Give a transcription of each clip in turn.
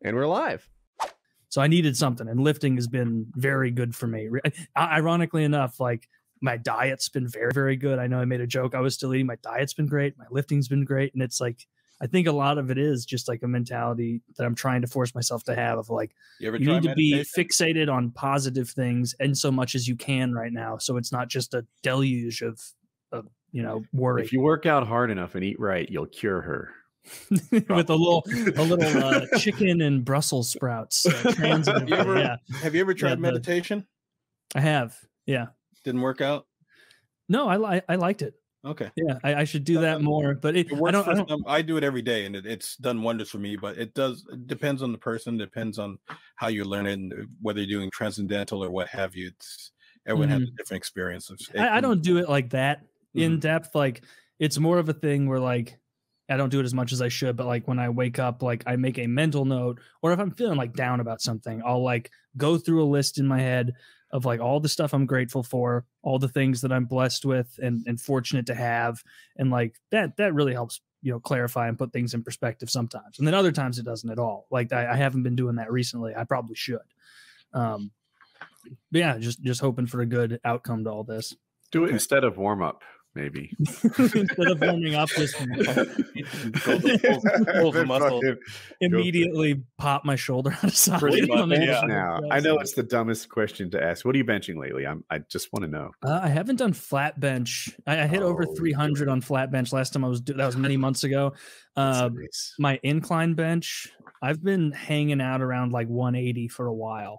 And we're live. So I needed something, and lifting has been very good for me. Ironically enough, like my diet's been very, very good. I know I made a joke I was still eating. My diet's been great. My lifting's been great. And it's like, I think a lot of it is just like a mentality that I'm trying to force myself to have of like, you need to be fixated on positive things and so much as you can right now. So it's not just a deluge of you know, worry. If you work out hard enough and eat right, you'll cure her. With a little chicken and Brussels sprouts. Have you ever tried meditation? I have. Yeah. Didn't work out? No, I liked it. Okay. Yeah, I should do that more. But I do it every day, and it's done wonders for me. But it depends on the person, depends on how you're learning, whether you're doing transcendental or what have you. Everyone has a different experience. I don't do it like that in depth. Like it's more of a thing where like I don't do it as much as I should, but like when I wake up, like I make a mental note, or if I'm feeling like down about something, I'll like go through a list in my head of like all the stuff I'm grateful for, all the things that I'm blessed with and fortunate to have. And like that really helps, you know, clarify and put things in perspective sometimes. And then other times it doesn't at all. Like I haven't been doing that recently. I probably should. But yeah, just hoping for a good outcome to all this. Do it instead of warm up. Maybe instead of warming up, just immediately pop my shoulder out of socket. Now, I know it's the dumbest question to ask. What are you benching lately? I just want to know. I haven't done flat bench. I hit over 300 on flat bench last time that was many months ago. Nice. My incline bench, I've been hanging out around like 180 for a while.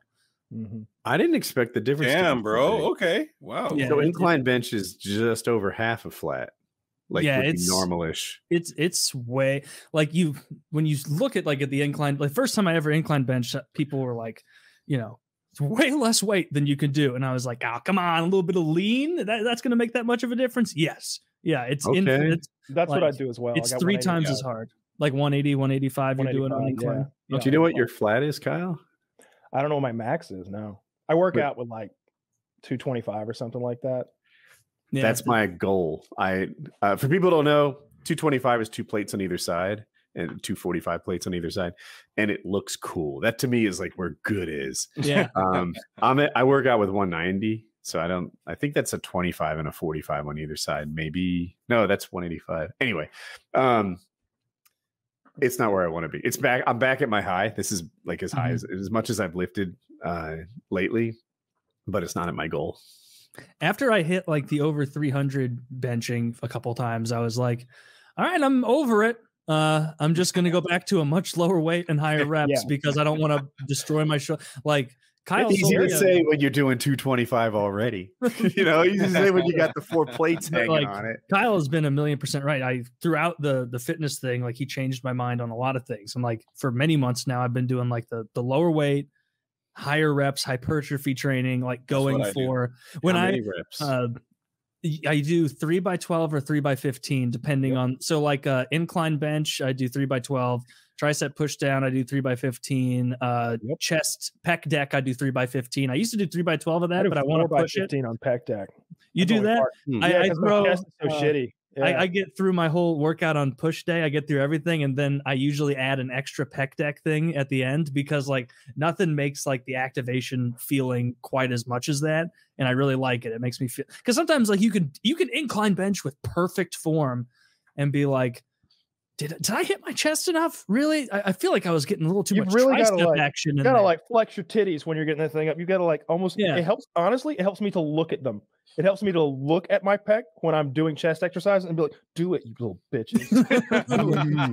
I didn't expect the difference. Damn, bro. Okay. Wow. Yeah, so incline bench is just over half of flat. Like it's normal-ish. It's way like when you look at like at the incline, like first time I ever incline bench, people were like, you know, it's way less weight than you can do. And I was like, oh, come on, a little bit of lean. That's gonna make that much of a difference. Yes. Yeah, it's infinite. That's like, what I do as well. It's 3 times as hard. Like 180, 185, you're doing on incline. Yeah. Do you know what your flat is, Kyle? I don't know what my max is now. I work out with like 225 or something like that. Yeah, that's my goal. For people who don't know, 225 is 2 plates on either side and 245 plates on either side, and it looks cool. That to me is like where good is. Yeah. I work out with 190, so I think that's a 25 and a 45 on either side. Maybe no, that's 185. Anyway, it's not where I want to be. It's back. I'm back at my high. This is like as high as much as I've lifted lately, but it's not at my goal. After I hit like the over 300 benching a couple times, I was like, all right, I'm over it. I'm just going to go back to a much lower weight and higher reps because I don't want to destroy my shoulder. Like Kyle, it's easier to say when you're doing 225 already. You know, you just say when you got the 4 plates hanging on it. Kyle has been 1,000,000% right. Throughout the fitness thing, like he changed my mind on a lot of things. And like for many months now, I've been doing like the lower weight, higher reps, hypertrophy training, like going for when How many reps? I do 3x12 or 3x15, depending on. So like incline bench, I do 3x12. Tricep push down, I do 3x15. Chest pec deck, I do 3x15. I used to do 3x12 of that, but I want to push it. 15 on pec deck. You do that? I throw. My chest is so shitty. Yeah. I get through my whole workout on push day. I get through everything, and then I usually add an extra pec deck thing at the end because like nothing makes like the activation feeling quite as much as that, and I really like it. It makes me feel because sometimes like you can incline bench with perfect form and be like, did I hit my chest enough? Really? I feel like I was getting a little too much tricep action. You gotta like flex your titties when you're getting that thing up. You gotta like almost. Yeah. It helps. Honestly, it helps me to look at them. It helps me to look at my pec when I'm doing chest exercises and be like, "Do it, you little bitches."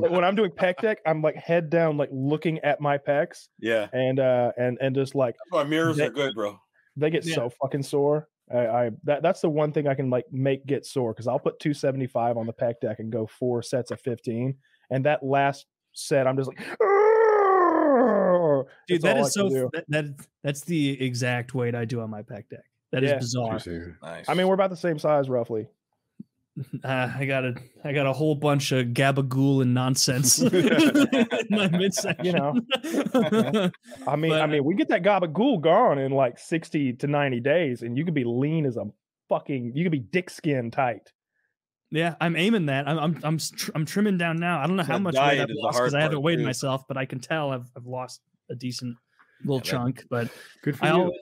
Like when I'm doing pec deck, I'm like head down, like looking at my pecs. Yeah. And just like our mirrors are good, bro. They get so fucking sore. That's the one thing I can like make get sore because I'll put 275 on the pec deck and go 4 sets of 15, and that last set I'm just like, dude, that is so that's the exact weight I do on my pec deck. That is bizarre. Nice. I mean, we're about the same size roughly. I got a whole bunch of gabagool and nonsense in my midsection. You know, I mean, we get that gabagool gone in like 60 to 90 days, and you could be lean as a fucking. You could be dick skin tight. Yeah, I'm aiming that. I'm trimming down now. I don't know how much weight I've lost because I haven't weighed myself, but I can tell I've lost a decent little chunk. But good for you.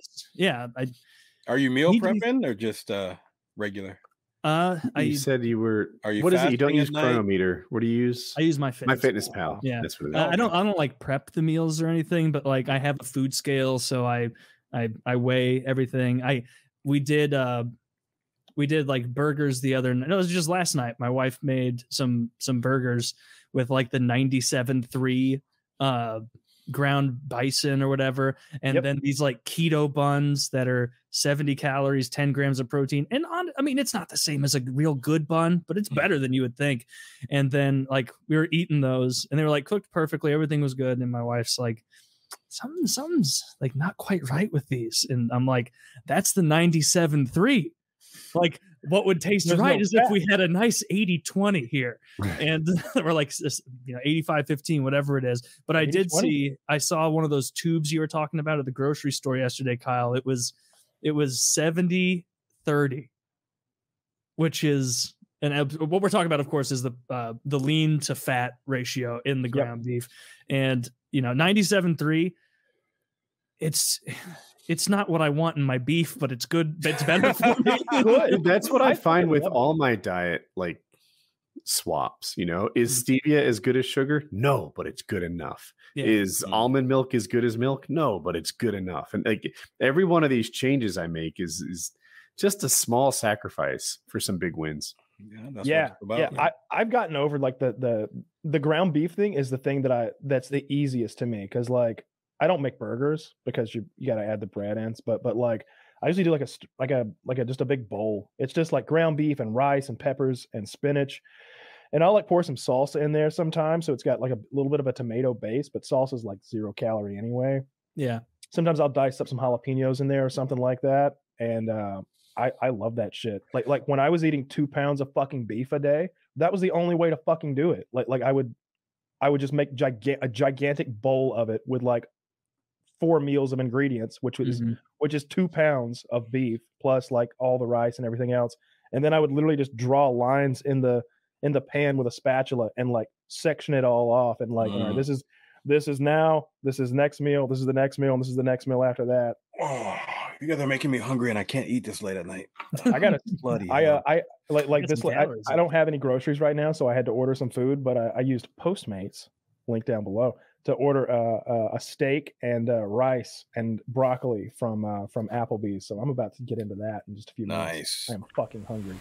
Are you meal prepping or just regular? You said you were. Are you? What is it? You don't use Chronometer. What do you use? I use my Fitness-Pal. Yeah, that's what it is. I don't like prep the meals or anything, but like I have a food scale, so I weigh everything. We did like burgers the other night. No, it was just last night. My wife made some burgers with like the 97.3 ground bison or whatever, and then these like keto buns that are 70 calories, 10 grams of protein. And I mean, it's not the same as a real good bun, but it's better than you would think. And then like we were eating those, and they were like cooked perfectly. Everything was good. And my wife's like, something's like not quite right with these. And I'm like, that's the 97.3. Like what would taste right is if we had a nice 80-20 here. And we're like, 85-15, whatever it is. But I did I saw one of those tubes you were talking about at the grocery store yesterday, Kyle. It was 70-30, which is, and what we're talking about, of course, is the lean to fat ratio in the ground beef. And 97.3, it's not what I want in my beef, but it's good. It's better for me. Good. That's what I find with all my diet, like swaps. Is stevia as good as sugar? No, but it's good enough. Yeah. Is almond milk as good as milk? No, but it's good enough. And like every one of these changes I make is just a small sacrifice for some big wins. I've gotten over like the ground beef thing is the thing that's the easiest to me, because like I don't make burgers because you got to add the bread ends, but like I usually do just a big bowl. It's just like ground beef and rice and peppers and spinach, and I'll like pour some salsa in there sometimes, so it's got like a little bit of a tomato base, but salsa is like 0 calorie anyway. Yeah. Sometimes I'll dice up some jalapenos in there or something like that, and I love that shit. Like when I was eating 2 pounds of fucking beef a day, that was the only way to fucking do it. Like I would just make a gigantic bowl of it with like 4 meals of ingredients, which is 2 pounds of beef plus like all the rice and everything else. And then I would literally just draw lines in the pan with a spatula and like section it all off. And like, all right, this is next meal. This is the next meal. And this is the next meal after that. Oh, you guys are making me hungry, and I can't eat this late at night. I got bloody. I don't have any groceries right now, so I had to order some food, but I used Postmates, link down below, to order a steak and rice and broccoli from Applebee's. So I'm about to get into that in just a few minutes. Nice. I'm fucking hungry.